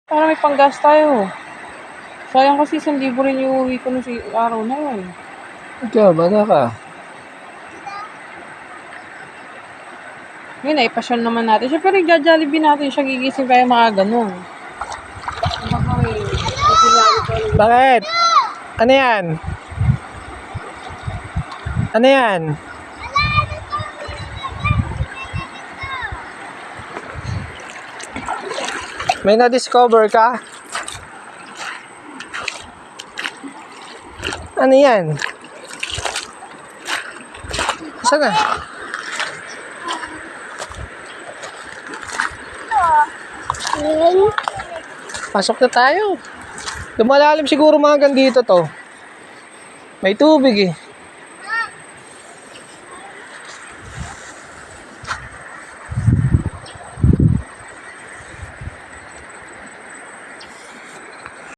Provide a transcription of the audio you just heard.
Para may panggas tayo. Sayang kasi 1,000 rin yung uwi ko nung araw na yun. Ikaw, bata ka. Yun ay, pasyal naman natin. Siyempre, Jollibee natin siya, gigising tayo mga ganun. Bakit? Ano yan? Ano yan? May na-discover ka? Ano yan? Saan na? Pasok na tayo. Lumalalim siguro mga hanggang dito to. May tubig eh.